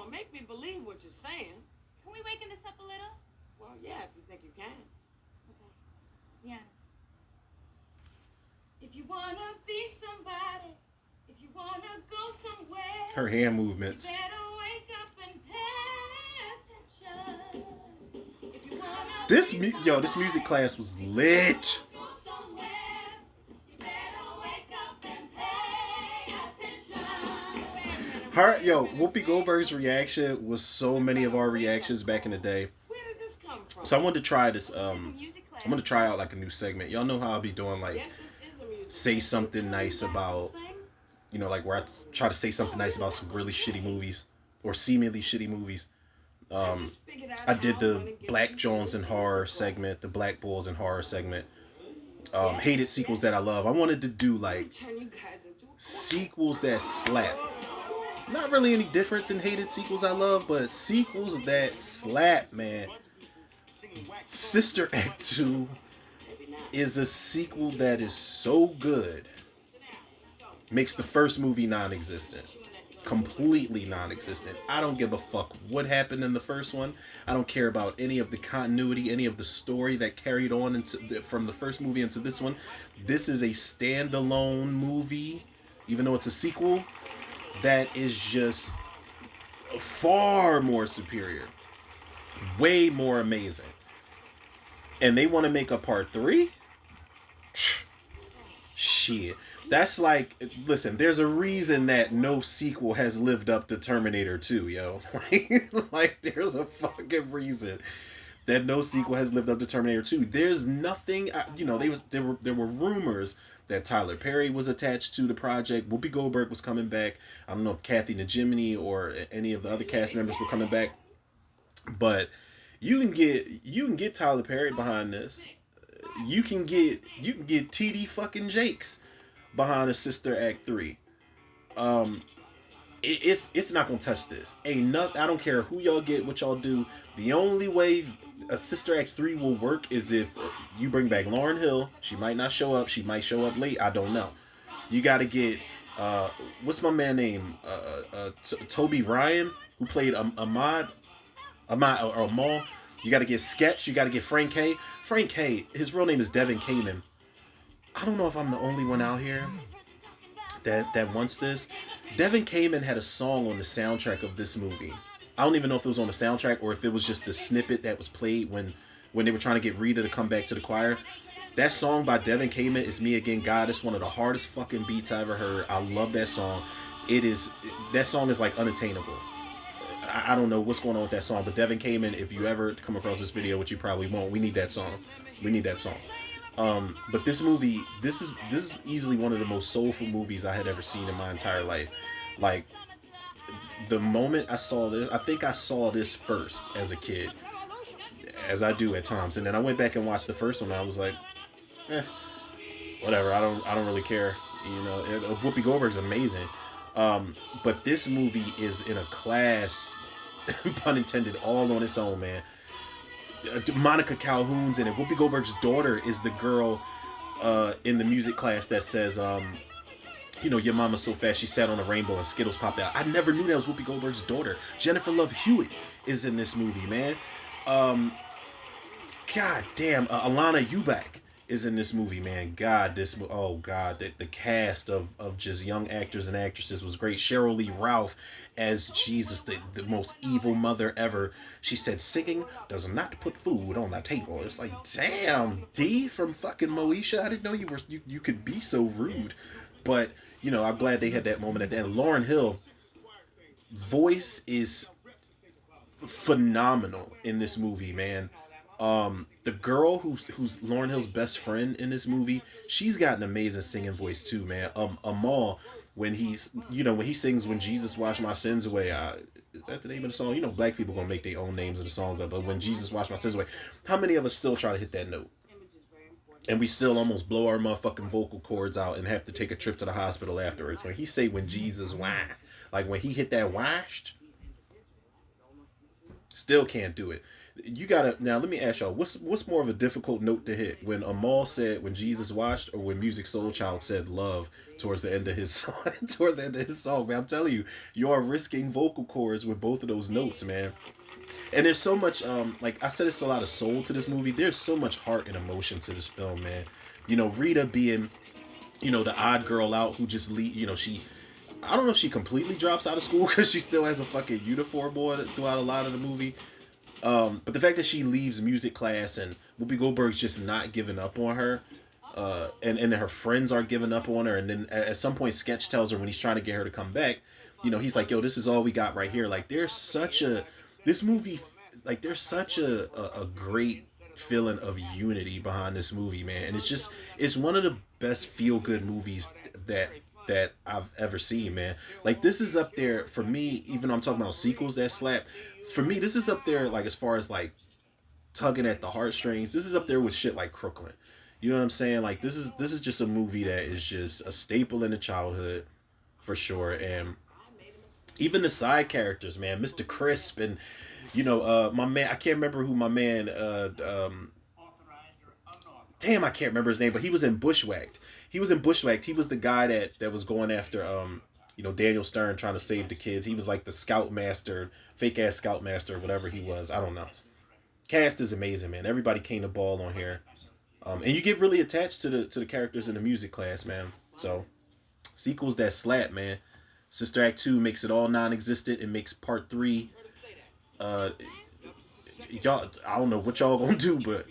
Don't make me believe what you're saying. Can we waken this up a little? Well, yeah, if you think you can. Okay. Deanna. If you wanna be somebody, if you wanna go somewhere, her hand movements. you better wake up and pay attention. If you wanna This music class was lit. go somewhere, you better wake up and pay attention. Whoopi Goldberg's reaction was so many of our reactions back in the day. Where did this come from? So I wanted to try this. This is a music class. I'm gonna try out like a new segment. Y'all know how I'll be doing like Yes, this is a music. say something nice about, like where I try to say something nice about some really shitty movies or seemingly shitty movies. I did the Black Jones and horror segment, the Black Bulls and horror segment. Hated sequels that I love. I wanted to do like sequels that slap. Not really any different than hated sequels I love, but sequels that slap, man. Sister Act 2 is a sequel that is so good, makes the first movie non-existent. Completely non-existent. I don't give a fuck what happened in the first one. I don't care about any of the continuity, any of the story that carried on from the first movie into this one. This is a standalone movie, even though it's a sequel, that is just far more superior. Way more amazing. And they want to make a part 3? Shit. That's like, listen, there's a reason that no sequel has lived up to Terminator 2, yo. Like, there's a fucking reason that no sequel has lived up to Terminator 2. There's nothing, there were rumors that Tyler Perry was attached to the project. Whoopi Goldberg was coming back. I don't know if Kathy Najimy or any of the other cast members were coming back. But you can get Tyler Perry behind this. You can get TD fucking Jakes behind a Sister Act 3. It's not gonna touch this. I don't care who y'all get, what y'all do. The only way a Sister Act 3 will work is if you bring back Lauryn Hill. She might not show up. She might show up late. I don't know. You got to get what's my man name? Toby Ryan, who played Ahmad or Amal. You got to get Sketch. You got to get Frank K. Frank K. His real name is Devin Kamen. I don't know if I'm the only one out here that wants this. Devin Kamen had a song on the soundtrack of this movie. I don't even know if it was on the soundtrack or if it was just the snippet that was played when they were trying to get Rita to come back to the choir. That song by Devin Kamen is Me Again God. It's one of the hardest fucking beats I ever heard. I love that song. That song is like unattainable. I don't know what's going on with that song, but Devin Kamen, if you ever come across this video, which you probably won't, we need that song. We need that song. But this movie, this is easily one of the most soulful movies I had ever seen in my entire life. Like, the moment I saw this, I think I saw this first as a kid, as I do at times, and then I went back and watched the first one, and I was like, whatever. I don't really care. Whoopi Goldberg's amazing. But this movie is in a class, pun intended, all on its own, man. Monica Calhoun's in it. Whoopi Goldberg's daughter is the girl in the music class that says, your mama's so fast she sat on a rainbow and Skittles popped out. I never knew that was Whoopi Goldberg's daughter. Jennifer Love Hewitt is in this movie, man. God damn, Alana Eubank is in this movie, man. God, the cast of just young actors and actresses was great. Cheryl Lee Ralph as Jesus, the most evil mother ever. She said, singing does not put food on the table. It's like, damn, D from fucking Moesha. I didn't know you could be so rude. But, I'm glad they had that moment at the end. Lauryn Hill, voice is phenomenal in this movie, man. The girl who's Lauryn Hill's best friend in this movie, she's got an amazing singing voice too, man. Amal, when he sings "When Jesus Washed My Sins Away," is that the name of the song? Black people gonna make their own names of the songs up, but "When Jesus Washed My Sins Away," how many of us still try to hit that note? And we still almost blow our motherfucking vocal cords out and have to take a trip to the hospital afterwards. When he say "When Jesus washed," like when he hit that washed, still can't do it. You gotta now. Let me ask y'all, what's more of a difficult note to hit? When Amal said when Jesus watched, or when Music Soul Child said love towards the end of his song? Towards the end of his song, man. I'm telling you, you are risking vocal cords with both of those notes, man. And there's so much, like I said, it's a lot of soul to this movie. There's so much heart and emotion to this film, man. Rita being, the odd girl out who just she, I don't know if she completely drops out of school because she still has a fucking uniform on throughout a lot of the movie. But the fact that she leaves music class and Whoopi Goldberg's just not giving up on her, and her friends are giving up on her, and then at some point Sketch tells her when he's trying to get her to come back, he's like, "Yo, this is all we got right here." Like, this movie, like there's such a great feeling of unity behind this movie, man, and it's one of the best feel good movies that I've ever seen, man. Like, this is up there for me, even though I'm talking about sequels that slap. For me, this is up there, like, as far as like tugging at the heartstrings. This is up there with shit like Crooklyn. You know what I'm saying? Like, this is just a movie that is just a staple in the childhood for sure. And even the side characters, man, Mr. Crisp and my man. I can't remember who my man. Damn, I can't remember his name, but he was in Bushwhacked. He was in Bushwhacked. He was the guy that was going after Daniel Stern, trying to save the kids. He was like the scoutmaster, fake ass scoutmaster, whatever he was. I don't know. Cast is amazing, man. Everybody came to ball on here, and you get really attached to the characters in the music class, man. So sequels that slap, man. Sister Act 2 makes it all non-existent. It makes Part 3. Uh, y'all, I don't know what y'all gonna do, but